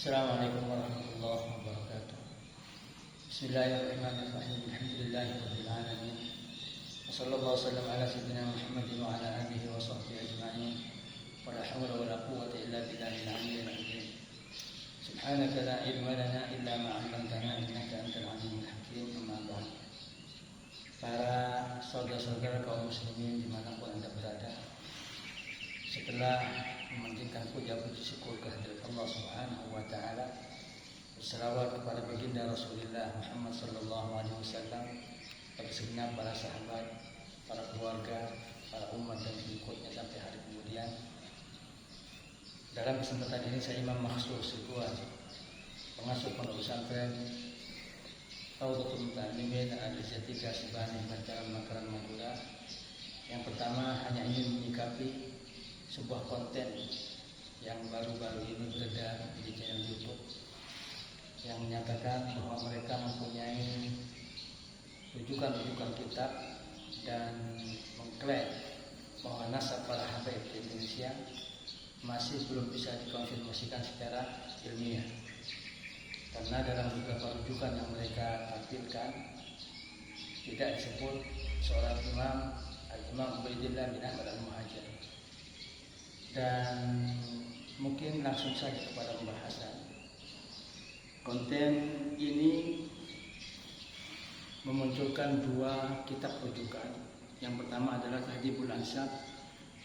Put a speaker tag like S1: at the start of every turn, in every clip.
S1: Assalamualaikum warahmatullahi wabarakatuh. Bismillahirrahmanirrahim. Alhamdulillahirabbil alamin. Wassallallahu wasallam ala sayyidina Muhammadin wa ala alihi wa sahbihi ajma'in. Wa la haula wa la quwwata illa billahil aliyyil azim. Subhanaka la ilma lana illa ma 'allamtana innaka antal alimul hakim. Amma ba'd. Para saudara-saudara kaum muslimin dimanapun Anda berada, setelah memanjatkan puja puji syukur kehadirat Allah Subhanahu wa taala, berselawat kepada baginda Rasulullah Muhammad sallallahu alaihi wasallam, pada segenap para sahabat, para keluarga, para umat dan pengikutnya sampai hari kemudian. Dalam kesempatan ini saya Imam Makhsur Sibuan, pengasuh pondok pesantren Raudhatul Muta'allimin Al-Jatiga Sibani Bantaran Makaran Madura, yang pertama hanya ingin menyikapi sebuah konten yang baru-baru ini beredar di channel YouTube yang menyatakan bahwa mereka mempunyai rujukan-rujukan kitab dan mengklaim bahwa nasab para habaib di Indonesia masih belum bisa dikonfirmasikan secara ilmiah, karena dalam beberapa rujukan yang mereka tampilkan tidak disebut seorang imam, Al-Imam Ubaidillah bin Ahmad Al-Muhajir. Dan mungkin langsung saja kepada pembahasan. Konten ini memunculkan dua kitab rujukan. Yang pertama adalah Tahdhibul Ansab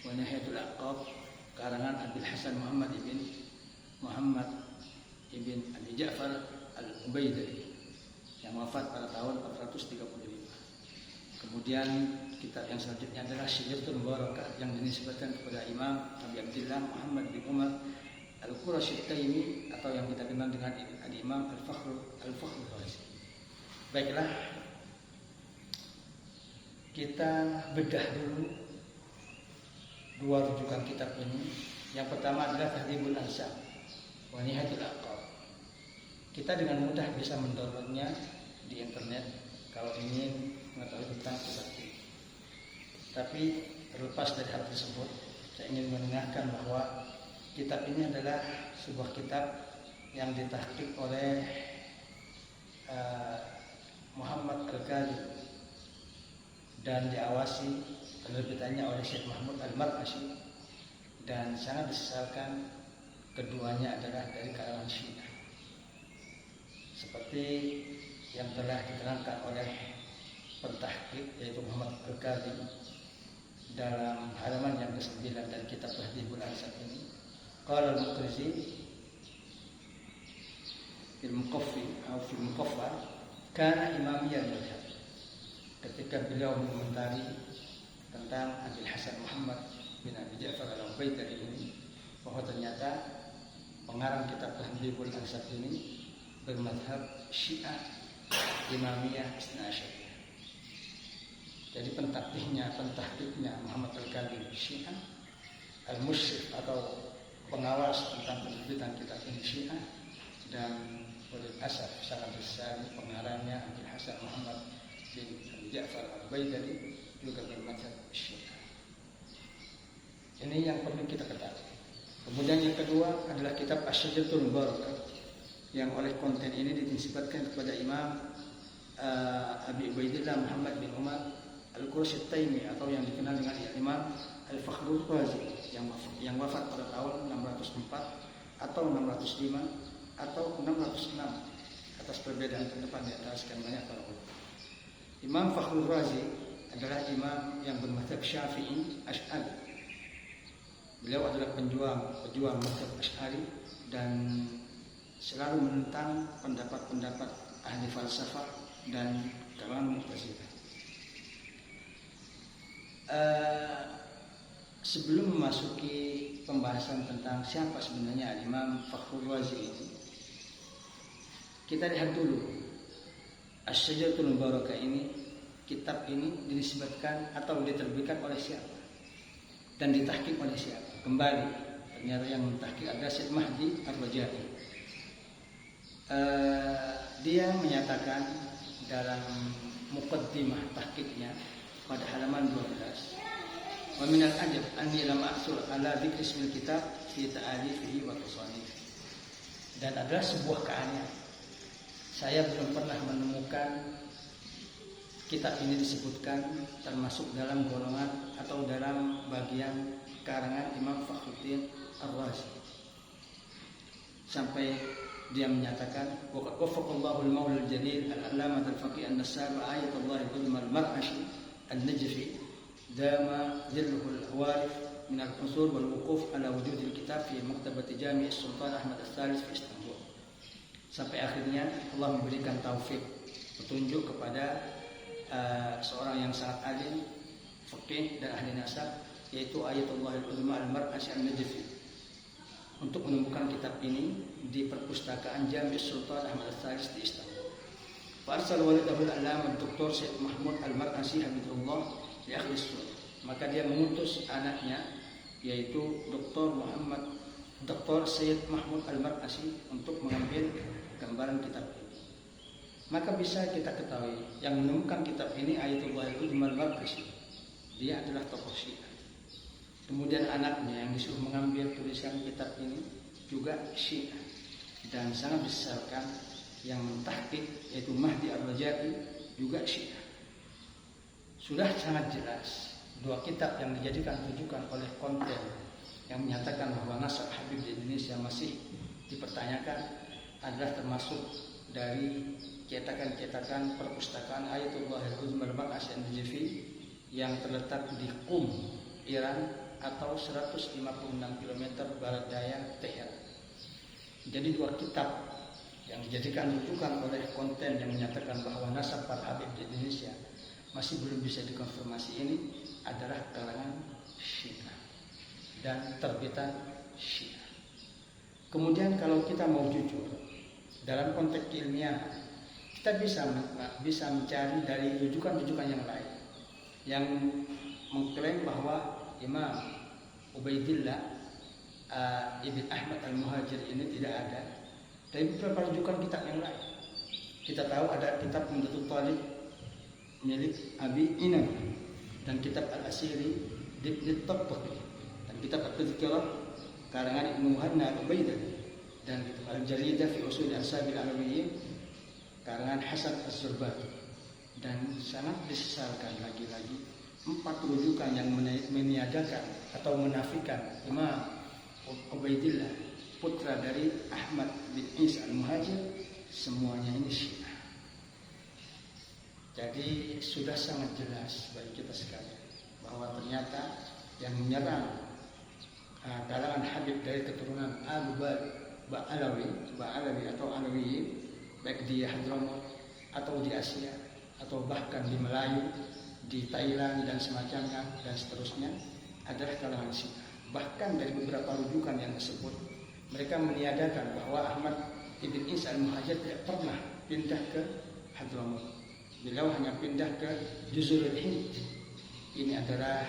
S1: wa Nihayatul Aqab karangan Abil Hasan Muhammad ibn Abi Ja'far Al-Ubaidili yang wafat pada tahun 435. Kemudian kitab yang selanjutnya adalah Syijaratul Mubarakah yang dinisbatkan kepada Imam Abi Abdillah Muhammad bin Umar Al-Qurashi At-Taimi, atau yang kita kenal dengan Al-Imam Al-Fakhr Razi. Baiklah, kita bedah dulu dua rujukan kitab ini. Yang pertama adalah Tahdhibul Ansab wa Nihayatul Aqab. Kita dengan mudah bisa mendownloadnya di internet kalau ingin mengetahui tentang kitab ini. Tapi terlepas dari hal tersebut, saya ingin mengingatkan bahwa kitab ini adalah sebuah kitab yang ditahqiq oleh Muhammad Al-Kadzib dan diawasi penerbitannya oleh Syekh Mahmud Al-Mar'ashi, dan sangat disesalkan keduanya adalah dari kalangan Syiah, seperti yang telah diterangkan oleh pentahqiq yaitu Muhammad Al-Kadzib dalam halaman yang ke-9 dari kitab Tahdhibul Ansab ini. Qala al-Muqrizi fil Muqaffa kana imamiyyan madhhab. Ketika beliau mengomentari tentang Abil Hasan Muhammad bin Abi Ja'far Al-Ubaidili ini, bahwa ternyata pengarang kitab Tahdhibul Ansab ini bermadhab Syiah Imamiyah Isna Asyariyah. Jadi pentahqiqnya Muhammad Al-Kadzib Syiah, Al-Musyrif atau pengawas tentang penerbitan kitab ini Syiah, dan oleh asaf sangat besar pengarangnya Abil Hasan Muhammad bin Abi Ja'far Al-Ubaidili juga bermadzhab Syiah. Ini yang perlu kita ketahui. Kemudian yang kedua adalah kitab Asy-Syijaratul Mubarakah yang oleh konten ini dinisbatkan kepada Imam Abi Ubaidillah Muhammad bin Umar Al-Qurashi At-Taimi, atau yang dikenal dengan Imam Al-Fakhr Razi yang wafat pada tahun 604 atau 605 atau 606 atas perbedaan pendapat di atas sekian banyak para ulama. Imam Fakhr Razi adalah imam yang bermadzhab Syafi'i Asy'ari. Beliau adalah pejuang mazhab Asy'ari dan selalu menentang pendapat-pendapat ahli falsafah dan kalangan Mu'tazilah. Sebelum memasuki pembahasan tentang siapa sebenarnya Imam Fakhr Razi ini, kita lihat dulu Asy-Syijaratul Mubarakah ini, kitab ini dinisbatkan atau diterbitkan oleh siapa dan ditahqiq oleh siapa. Kembali, ternyata yang mentahqiq adalah Syekh Mahdi Ar-Raja'i. Dia menyatakan dalam muqaddimah tahqiqnya pada halaman 12, wa minal ajab anni lam ahsul ala dzikri ismil kitab fi ta'alifihi wa tasanifihi. dan adalah sebuah keanehan. Saya belum pernah menemukan kitab ini disebutkan termasuk dalam golongan atau dalam bagian karangan Imam Fakhruddin Ar-Razi. Sampai dia menyatakan waqad waffaqallahu al-maula al-jalil al-allamah al-faqih an-nassab ayatullah al-uzma al-mar'ashi an-najfi dama dhilluhu al-warif min al-usul wal-wuquf ala wujud al-kitab fi maktabati Jami' Sultan Ahmad al-Thalith fi Istanbul. Sampai akhirnya Allah memberikan taufik petunjuk kepada seorang yang sangat alim, faqih dan ahli nasab, yaitu Ayatullah al-Uzma al-Mar'ashi an-Najfi, untuk menemukan kitab ini di perpustakaan Jami' Sultan Ahmad al-Thalith di Istanbul. Farsal walidahu al-allamah Dr. Syed Mahmud al-Mar'ashi hafizahullah li akhli sunnah. Maka dia mengutus anaknya, yaitu Dr. Syed Mahmud al-Mar'ashi, untuk mengambil gambaran kitab ini. Maka bisa kita ketahui yang menemukan kitab ini Ayatullah al-Uzma al-Mar'ashi, dia adalah tokoh Syiah. Kemudian anaknya yang disuruh mengambil tulisan kitab ini juga Syiah, dan sangat besarkan yang mentahqiq yaitu Mahdi Ar-Raja'i juga Syiah. Sudah sangat jelas dua kitab yang dijadikan rujukan oleh konten yang menyatakan bahwa nasab Habib di Indonesia masih dipertanyakan adalah termasuk dari cetakan-cetakan perpustakaan Ayatullah al-Uzma al-Mar'ashi an-Najfi yang terletak di Qum, Iran, atau 156 km barat daya Teheran. Jadi dua kitab yang dijadikan rujukan oleh konten yang menyatakan bahwa nasab para Habib di Indonesia masih belum bisa dikonfirmasi ini adalah kalangan Syiah dan terbitan Syiah. Kemudian kalau kita mau jujur dalam konteks ilmiah, kita bisa mencari dari rujukan-rujukan yang lain yang mengklaim bahwa Imam Ubaidillah Ibn Ahmad al-Muhajir ini tidak ada. Dari beberapa rujukan kitab yang lain, kita tahu ada kitab Umdatul Talib milik Abi Inam, dan kitab Al-Asiri Ibn Tabtaqi, dan kitab Al-Tadhkirah karangan Ibnu Muhanna al-Ubaidah, dan kitab Al-Jaridah fi Usul Al-Sabil Alawiyyin karangan Hasan Az-Zurbati. Dan sangat disesalkan lagi-lagi empat rujukan yang meniadakan atau menafikan Imam Ubaidillah putra dari Ahmad bin Isa al-Muhajir, semuanya ini Syiah. Jadi sudah sangat jelas bagi kita sekalian bahwa ternyata yang menyerang kalangan Habib dari keturunan Ba'alawi atau Alawiyin, baik di Hadramaut atau di Asia atau bahkan di Melayu, di Thailand dan semacamnya dan seterusnya, adalah kalangan Syiah. Bahkan dari beberapa rujukan yang disebut, mereka meniadakan bahwa Ahmad ibn Isa al-Muhajir tidak pernah pindah ke Hadramaut. Beliau hanya pindah ke Juzurul Hind. Ini adalah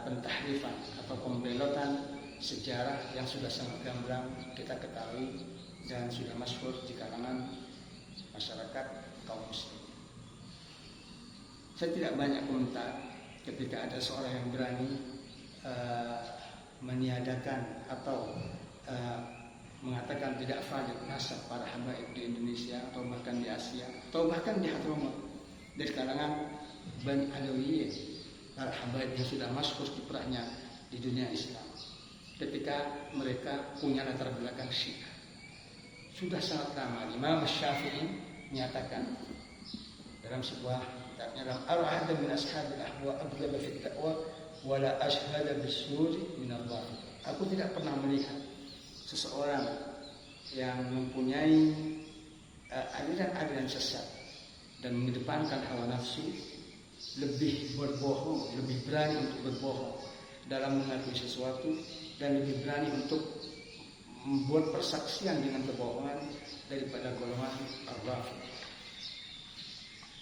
S1: pentahrifan atau pembelotan sejarah yang sudah sangat gamblang kita ketahui dan sudah masyhur di kalangan masyarakat kaum muslim. Saya tidak banyak komentar ketika ada seorang yang berani meniadakan atau mengatakan tidak valid nasab para habaib di Indonesia atau bahkan di Asia atau bahkan di Hadramaut dari kalangan Bani Alawiyyin, para habaib yang sudah masyhur kiprahnya di dunia Islam ketika mereka punya latar belakang Syiah. Sudah sangat lama Imam Syafi'i menyatakan dalam sebuah kitabnya, dalam Ar-Ahad min Ashabil Ahwa aghlaba fi at-taqwa wa la ashhada bis-suri min Allah. Aku tidak pernah melihat seseorang yang mempunyai aliran-aliran sesat dan mengedepankan hawa nafsu lebih berbohong, lebih berani untuk berbohong dalam mengakui sesuatu, dan lebih berani untuk membuat persaksian dengan kebohongan daripada golongan Ar-Rafidhah.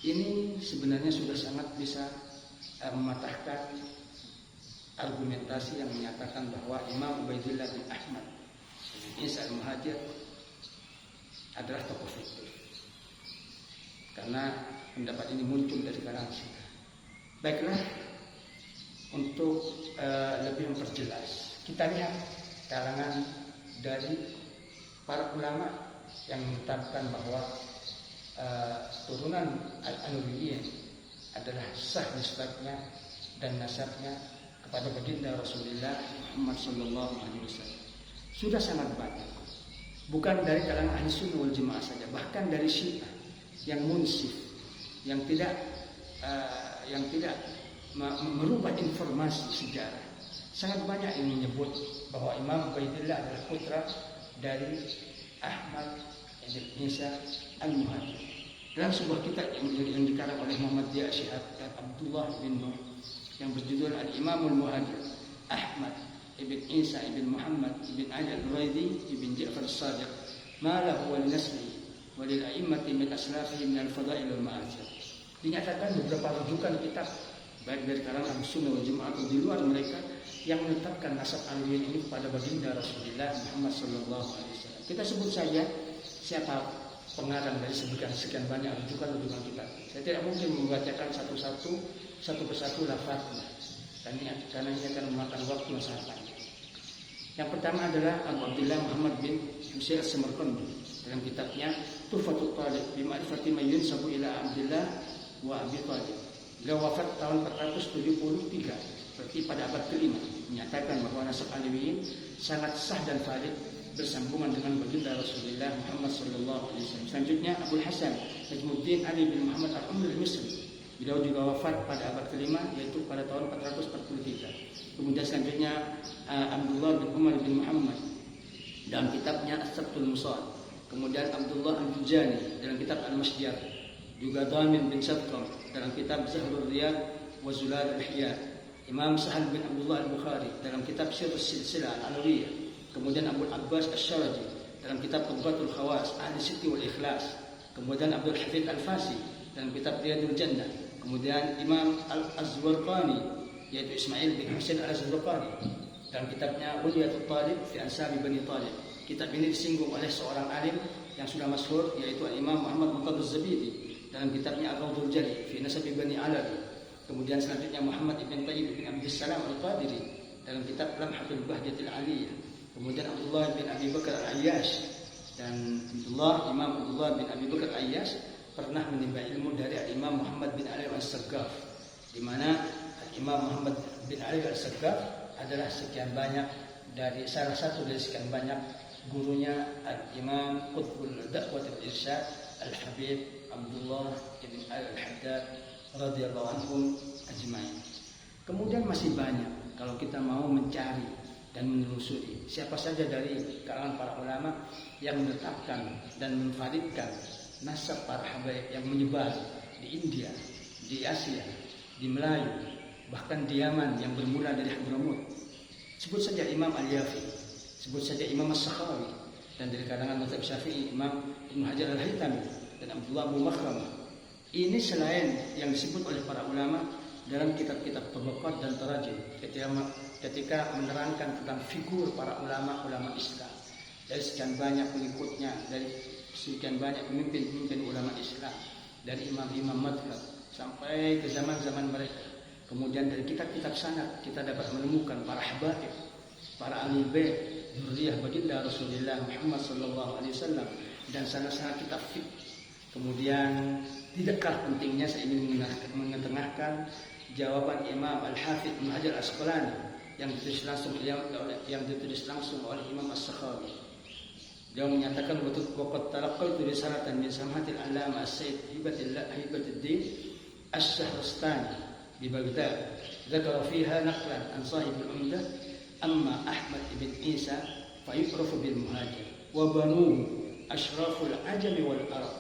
S1: Ini sebenarnya sudah sangat bisa mematahkan argumentasi yang menyatakan bahwa Imam Ubaidillah bin Ahmad bin Isa al-Muhajir adalah tokoh fikih, karena pendapat ini muncul dari kalangan Syiah. Baiklah, untuk lebih memperjelas, kita lihat kalangan dari para ulama yang menetapkan bahwa turunan Al-Anuriyyin adalah sah nisbatnya dan nasabnya kepada baginda Rasulullah Muhammad sallallahu alaihi wasallam. Sudah sangat banyak. Bukan dari kalangan ahli sunnah wal jamaah saja, bahkan dari Syiah yang munsif, yang tidak merubah informasi sejarah. Sangat banyak yang menyebut bahwa Imam Ubaidillah adalah putra dari Ahmad bin Isa Al-Muhajir. Dalam sebuah kitab yang dikarang oleh Muhammad Dia Syihab dan Abdullah bin Nur yang berjudul Al-Imam Al-Muhajir, Ahmad ibn Isa ibn Muhammad ibn Ali Al-Raidi ibn Ja'far As-Sadiq, ma lahu wa linasli wa lil a'immati min aslafihi min al-fada'il wal ma'ajir. Dinyatakan beberapa rujukan kitab baik dari kalangan Sunnah wal Jamaah atau di luar mereka yang menetapkan nasab Aliyyin ini kepada baginda Rasulullah Muhammad sallallahu alaihi wasallam. Kita sebut saja siapa pengarang dari sekian banyak rujukan kitab. Saya tidak mungkin membacakan satu persatu lafaznya, karena ini akan memakan waktu yang sangat panjang. Yang pertama adalah Abu Abdullah Muhammad bin Husain As-Samarqandi dalam kitabnya Tuhfatul Talib bi Ma'rifati man yunsabu ila Abdullah wa Abi Thalib. Beliau wafat tahun 473, berarti pada abad ke-5, menyatakan bahwa nasab Aliyyin sangat sah dan valid bersambungan dengan baginda Rasulullah Muhammad sallallahu alaihi wasallam. Selanjutnya Abu Hasan Najmuddin Ali bin Muhammad Al-Umri Al-Misri. Beliau juga wafat pada abad ke-5, yaitu pada tahun 443. Kemudian selanjutnya Abdullah bin Umar bin Muhammad dalam kitabnya As-Sabtul Musad. Kemudian Abdullah Al-Juzani dalam kitab Al-Masjar. Juga Dhamin bin Sadqam dalam kitab Zahrul Riyad wa Zulal Al-Ihya. Imam Sahal bin Abdullah Al-Bukhari dalam kitab Sirrus Silsilah Al-Alawiyah. Kemudian Abu Abbas Asy-Syaraji dalam kitab Qudbatul Khawas Ahli Sitti wal Ikhlas. Kemudian Abdul Hafidz Al-Fasi dalam kitab Riyadul Jannah. Kemudian Imam Al-Azwarqani yaitu Ismail bin Husain Al-Azwarqani dalam kitabnya Ulyatul Talib fi Ansabi Bani Talib. Kitab ini disinggung oleh seorang alim yang sudah masyhur yaitu Imam Muhammad Muqaddaz Zabidi dalam kitabnya Ar-Rawdul Jali fi Nasabi Bani Alawi. Kemudian selanjutnya Muhammad ibn Tayyib bin Abdus Salam Al-Qadiri dalam kitab Lamhatul Bahjatil Aliyah. Kemudian Abdullah bin Abi Bakar Al-Ayyash, dan Imam Abdullah bin Abi Bakar Al-Ayyash pernah menimba ilmu dari Imam Muhammad bin Ali Al-Saqqaf, di mana Imam Muhammad bin Ali Al-Saqqaf adalah salah satu dari sekian banyak gurunya Imam Qutbul Da'wah Al-Irsyad Al-Habib Abdullah bin Al-Haddad radhiyallahu anhum ajma'in. Kemudian masih banyak kalau kita mau mencari dan menelusuri siapa saja dari kalangan para ulama yang menetapkan dan menvalidkan nasab para habaib yang menyebar di India, di Asia, di Melayu, bahkan di Yaman yang bermula dari Hadramut. Sebut saja Imam Al-Yafi, sebut saja Imam As-Sakhawi, dan dari kalangan mazhab Syafi'i Imam Ibnu Hajar Al-Haytami dan Abdullah Abu Makhramah. Ini selain yang disebut oleh para ulama dalam kitab-kitab tabaqat dan tarajim ketika menerangkan tentang figur para ulama Islam, dari sekian banyak pengikutnya, dari sekian banyak pemimpin ulama Islam, dari imam-imam madhab sampai ke zaman-zaman mereka. Kemudian dari kitab-kitab sanad kita dapat menemukan para habaib, para ahli bait, dzurriyyah baginda Rasulullah Muhammad sallallahu alaihi wasallam, dan sana-sana kitab fiqh. Kemudian tidakkah pentingnya saya ingin mengetengahkan jawaban Imam Al-Hafidz Ibnu Hajar Asqalani yang ditulis langsung oleh Imam As-Sakhawi. Dia menyatakan waqad talaqqaitu risalatan min samhatil alama as-sayyid Hibatuddin Asy-Syahrastani di Baghdad. Dzakara fiha naqlan an sahib al-umdah amma Ahmad ibn Isa fayu'rafu bil muhajir wa banu ashraful ajami wal arab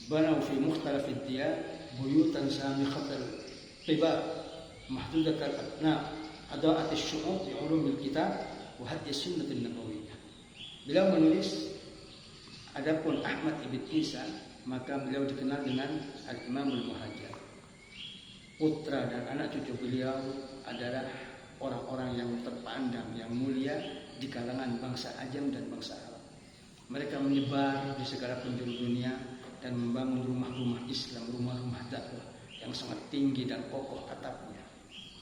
S1: banaw fi mukhtalaf ad-diyar buyutan samikhatal qibab mahdudatal abna adaat asy-syu'ub bi ulumil kitab wa hadis sunnatin nabawiyyah. Beliau menulis, adapun Ahmad ibn Isa maka beliau dikenal dengan Al-Imam Al-Muhajir. Putra dan anak cucu beliau adalah orang-orang yang terpandang, yang mulia di kalangan bangsa Ajam dan bangsa Arab. Mereka menyebar di segala penjuru dunia dan membangun rumah-rumah Islam, rumah-rumah dakwah yang sangat tinggi dan kokoh atapnya.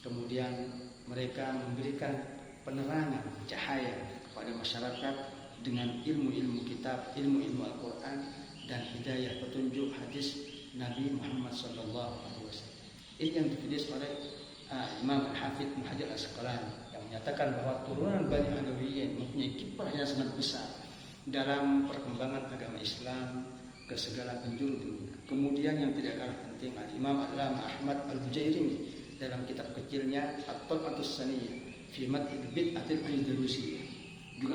S1: Kemudian mereka memberikan penerangan, cahaya kepada masyarakat dengan ilmu-ilmu kitab, ilmu-ilmu Al-Quran dan hidayah petunjuk hadis Nabi Muhammad SAW. Ini yang ditulis oleh Imam Al-Hafidh Ibnu Hajar Al-Asqalani yang menyatakan bahwa turunan Bani Alawiyyin mempunyai kiprah yang sangat besar dalam perkembangan agama Islam ke segala penjuru dunia. Kemudian yang tidak kalah penting, Imam Al-Allamah Ahmad Al-Bujairimi dalam kitab kecilnya At-Talqatus Saniyah fi Mad'il Bid'atil Andalusiyah juga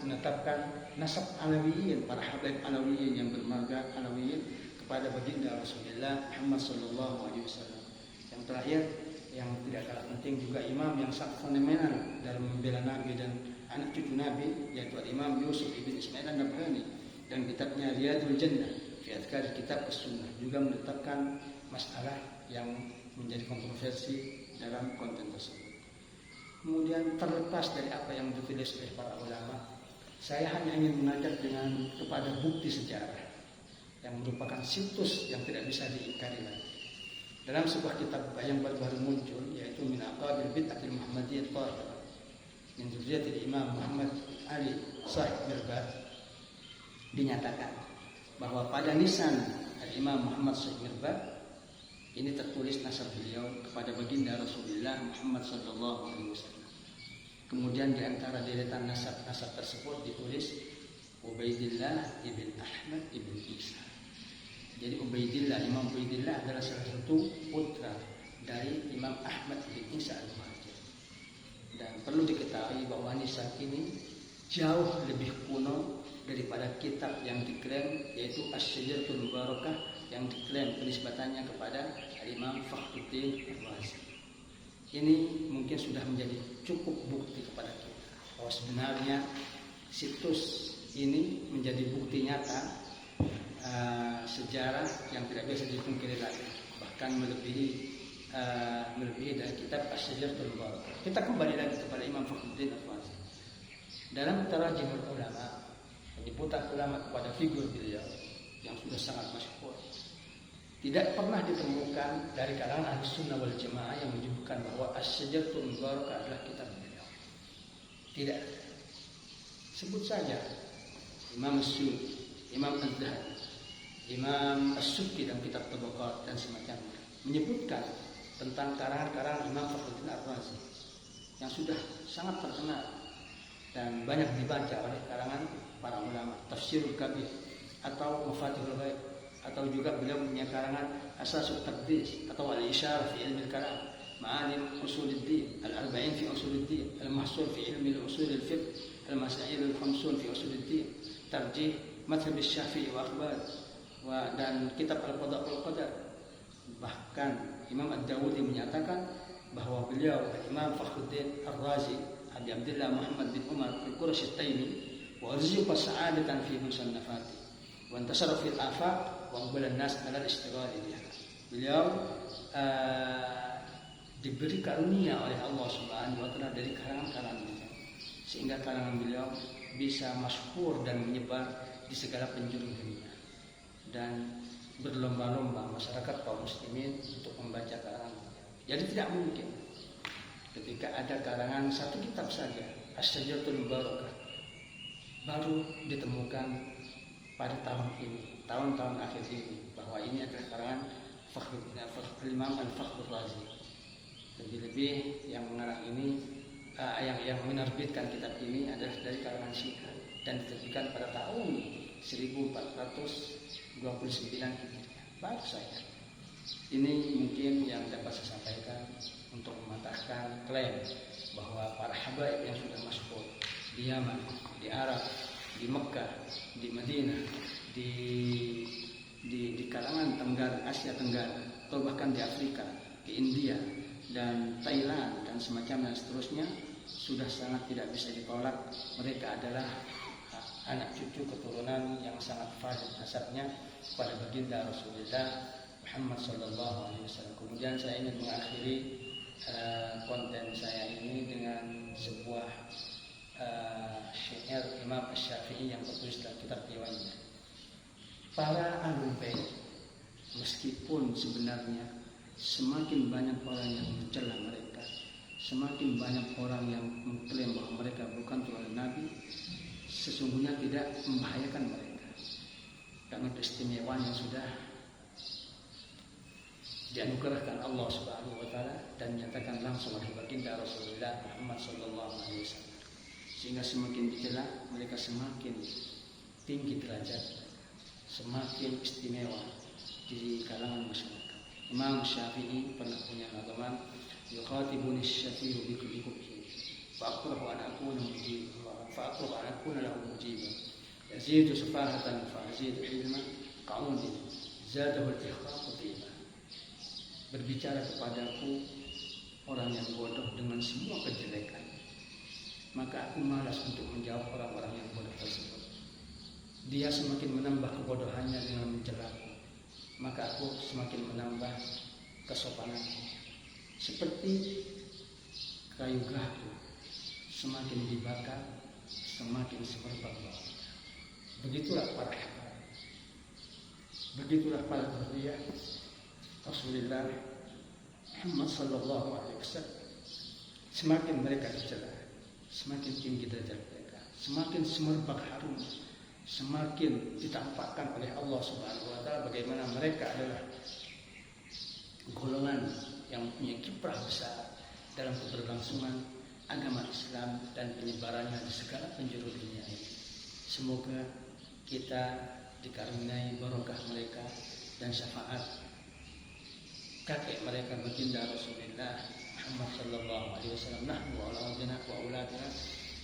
S1: menetapkan nasab Alawiyyin, para habaib Alawiyyin yang bermarga Alawiyyin kepada baginda Rasulullah Muhammad SAW. Yang terakhir yang tidak kalah penting juga imam yang sangat fenomenal dalam membela Nabi dan anak cucu Nabi, yaitu Imam Yusuf ibn Ismail An-Nabhani dan kitabnya Riyadul Jannah fi Adhkar Kitab As-Sunnah juga menetapkan masalah yang menjadi kontroversi dalam konten tersebut. Kemudian terlepas dari apa yang ditulis oleh para ulama, saya hanya ingin mengajak kepada bukti sejarah yang merupakan situs yang tidak bisa diingkari lagi. Dalam sebuah kitab yang baru-baru muncul, yaitu Min Aqabil Bid'atil Muhammadiyyah Thahirah min Dzurriyyatil Imam Muhammad Ali Shahib Mirbad, dinyatakan bahwa pada nisan Imam Muhammad Shahib Mirbad ini tertulis nasab beliau kepada baginda Rasulullah Muhammad SAW. Kemudian di antara deretan nasab tersebut ditulis Ubaidillah ibn Ahmad ibn Isa. Jadi Imam Ubaidillah adalah salah satu putra dari Imam Ahmad bin Isa al-Muhajir. Dan perlu diketahui bahwa nisab ini jauh lebih kuno daripada kitab yang diklaim, yaitu Asy-Syajaratul Mubarakah yang diklaim penisbatannya kepada Imam Fakhruddin Ar-Razi. Ini mungkin sudah menjadi cukup bukti kepada kita bahwa sebenarnya situs ini menjadi bukti nyata sejarah yang tidak bisa dipungkiri lagi, bahkan melebihi dari kitab Asy-Syajaratul Mubarakah. Kita kembali lagi kepada Imam Fakhruddin Ar-Razi. Dalam Tarajimul Ulama, penyebutan ulama kepada figur beliau yang sudah sangat masyhur, tidak pernah ditemukan dari kalangan Ahlus Sunnah wal Jamaah yang menyebutkan bahwa Asy-Syajaratul Mubarakah adalah kitab beliau. Tidak. Sebut saja Imam As-Suyuti, Imam Az-Zahabi, Imam As-Subki dalam kitab Tabaqat dan semacamnya menyebutkan tentang karangan-karangan Imam Fakhruddin Ar-Razi yang sudah sangat terkenal dan banyak dibaca oleh kalangan para ulama. Tafsirul Kabir atau Mafatihul Ghaib, atau juga beliau punya karangan Asasut Taqdis atau Al-Isyarah fi Ilmi Al-Kalam, Ma'alim Usuluddin, Al-Arba'in fi Usuluddin, Al-Mahsur fi Ilmi Al-Usul Al-Fiqh, Al-Masail Al-Khamsun fi Usuluddin, Tarjih Madhhab Asy-Syafi'i wa Akhbar, dan kitab Al-Qada' wal Qadar. Bahkan Imam Ad-Dawudi menyatakan bahwa beliau Imam Fakhruddin Ar-Razi Abi Abdullah Muhammad bin Umar Al-Qurashi At-Taimi wa arzuqa sa'adatan fi musannafati wa intasara fil afaq wa aqbala an-nas 'ala al-ishtighal biha. Beliau diberi karunia oleh Allah Subhanahu wa taala dari karangan-karangan beliau, sehingga karangan beliau bisa masyhur dan menyebar di segala penjuru dunia, dan berlomba-lomba masyarakat kaum muslimin untuk membaca karangan beliau. Jadi tidak mungkin ketika ada karangan satu kitab saja, Asy-Syajaratul Mubarakah, baru ditemukan pada tahun ini, tahun-tahun akhir ini, bahwa ini adalah karangan Imam Al-Fakhrur Razi. Lebih-lebih yang mengarang ini, yang menerbitkan kitab ini adalah dari kalangan Syiah dan diterbitkan pada tahun 1429 Hijriah. Baru saja. Ini mungkin yang dapat saya sampaikan untuk mematahkan klaim bahwa para habaib yang sudah masyhur di Yaman, di Arab, di Mekah, di Madinah, di kalangan Tenggara, Asia Tenggara, atau bahkan di Afrika, di India dan Thailand dan semacamnya seterusnya, sudah sangat tidak bisa ditolak. Mereka adalah anak cucu keturunan yang sangat valid nasabnya pada baginda Rasulullah Muhammad SAW. Kemudian saya ingin mengakhiri konten saya ini dengan sebuah syair Imam Asy-Syafi'i yang tertulis dalam kitab Diwannya. Para Ahlul Bait, meskipun sebenarnya semakin banyak orang yang mencela mereka, semakin banyak orang yang mengklaim bahwa mereka bukan turunan Nabi, sesungguhnya tidak membahayakan mereka karena keistimewaan yang sudah dianugerahkan Allah Subhanahu wa taala dan dinyatakan langsung oleh baginda Rasulullah Muhammad sallallahu alaihi wasallam. Sehingga semakin dicela mereka semakin tinggi derajat, semakin istimewa di kalangan masyarakat. Imam Syafi'i pernah punya nagaman, yukhatibuni asy-syafi'u bi kulli qubhi fa aqrahu an akuna mujiban fa aqrahu an akuna lahu mujiban yazidu safahatan fa azidu ilman qa'udin zadahu al-ikhlaqu tiba. Berbicara kepadaku orang yang bodoh dengan semua kejelekan, maka aku malas untuk menjawab orang-orang yang bodoh tersebut. Dia semakin menambah kebodohannya dengan mencelaku, maka aku semakin menambah kesopananku. Seperti kayu gaharu, semakin dibakar semakin semerbak baunya. Begitulah para habaib, begitulah para auliya Rasulullah Muhammad sallallahu alaihi wasallam. Semakin mereka dicela, semakin tinggi derajat mereka, semakin semerbak harum, semakin ditampakkan oleh Allah Subhanahu wa taala bagaimana mereka adalah golongan yang punya kiprah besar dalam keberlangsungan agama Islam dan penyebarannya di segala penjuru dunia ini. Semoga kita dikaruniai barokah mereka dan syafaat kakek mereka baginda Rasulullah Muhammad sallallahu alaihi wasallam. Nahnu wa auladina wa auladina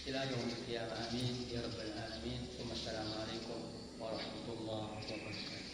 S1: ila yaumil qiyamah. Amin ya rabbal alamin. Wassalamualaikum warahmatullahi wabarakatuh.